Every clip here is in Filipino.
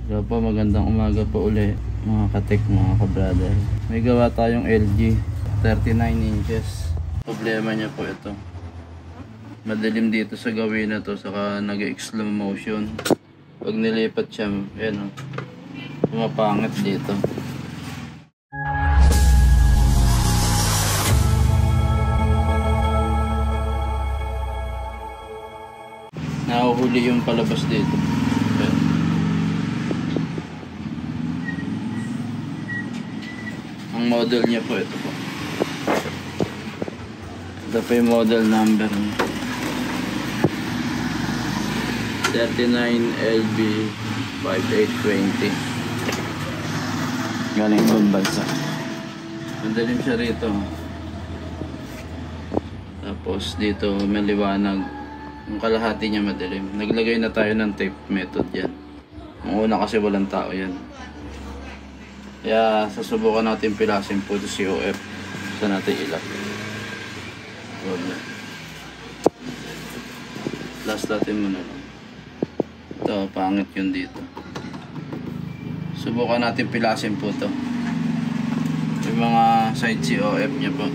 So po, magandang umaga po uli mga katek, mga kabrother. May gawa tayong LG 39 inches. Problema niya po ito, madilim dito sa gawin na to, saka nag-slow motion. Pag nilipat siya, ayan o, pumapangit dito. Nahuhuli yung palabas dito. Ayan. Ang model niya po ito po. Ito po yung model number niya. 39LB 5820. Galing ibang bansa. Madalim siya rito. Tapos dito maliwanag. Yung kalahati niya madilim. Naglagay na tayo ng tape method yan. Ang una kasi walang tao yan. Kaya susubukan natin pilasin po ito COF. Saan natin ilap. Wala. Last natin muna lang. Ito, pangit yun dito. Subukan natin pilasin po ito. Yung mga side COF niya po.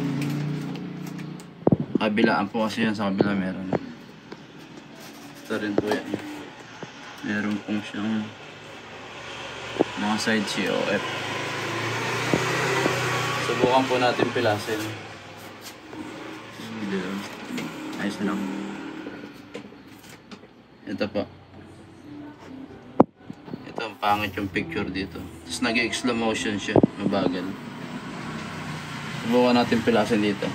Kabilaan po kasi yan, sa kabila meron. Ito rin po yan. Meron pong siyang mga side COF. Subukan po natin pilasin. Ayos lang. Ito po. Ito, ang pangit yung picture dito. Tapos nag-slow motion siya. Mabagal. Subukan natin pilasin dito.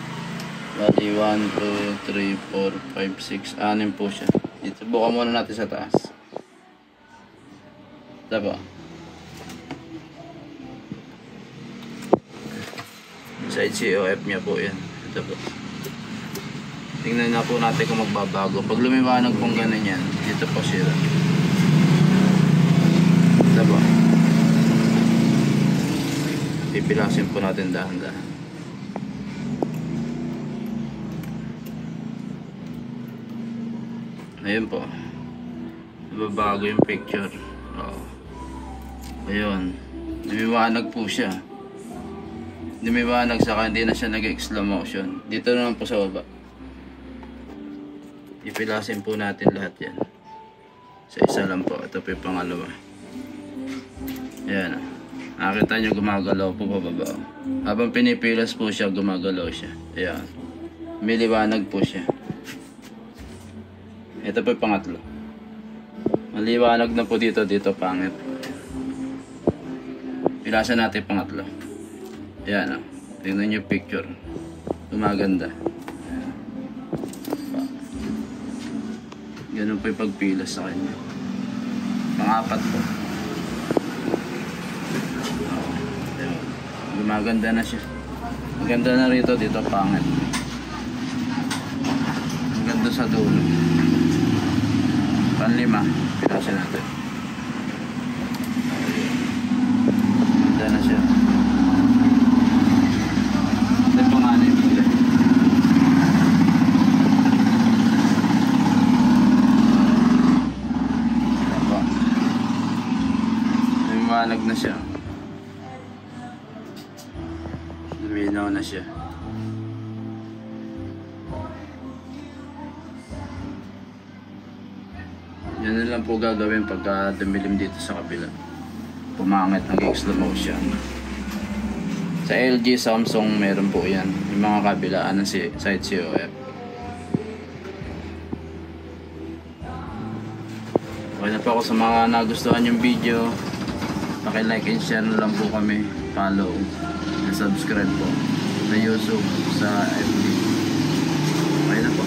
Bali 1, 2, 3, 4, 5, 6, 6 po siya. Dito, subukan muna natin sa taas. Ito po. Side COF niya po yan. Ito po. Tingnan na po natin kung magbabago. Pag lumiwanag pong ganun yan, dito po sila. Ito po. Pipilasin po natin dahan-dahan. Ayun po. Nababago yung picture. Oo. Ayun. Lumiwanag po siya. Lumiwanag, saka hindi na siya nag-slow motion. Dito naman po sa baba. Ipilasin po natin lahat yan. Sa isa lang po. Ito po yung pangalawa. Ayan. Nakita nyo gumagalaw po pababa. Habang pinipilas po siya, gumagalaw siya. Ayan. May liwanag po siya. Ito po yung pangatlo. Maliwanag na po dito. Dito pangit. Pilasan natin yung pangatlo. Ayan o. Tingnan nyo yung picture. Gumaganda. Ganun po yung pagpilas sa kanya. Pangapat po. Ayan. Gumaganda na siya. Ang ganda na rito. Dito pangit. Ang ganda sa dulo. Panlima. Pilasin natin. Ganda na siya. Lumiwanag na siya. Luminaw na siya. Yan na lang po gagawin pagka dumilim dito sa kabila. Pumangit, nag-slow motion. Sa LG, Samsung, meron po yan. Yung mga kabilaan ng side COF. Okay na po ako sa mga nagustuhan yung video. Paki-like and share na lang po kami. Follow and subscribe po sa YouTube, sa FB. Okay na po.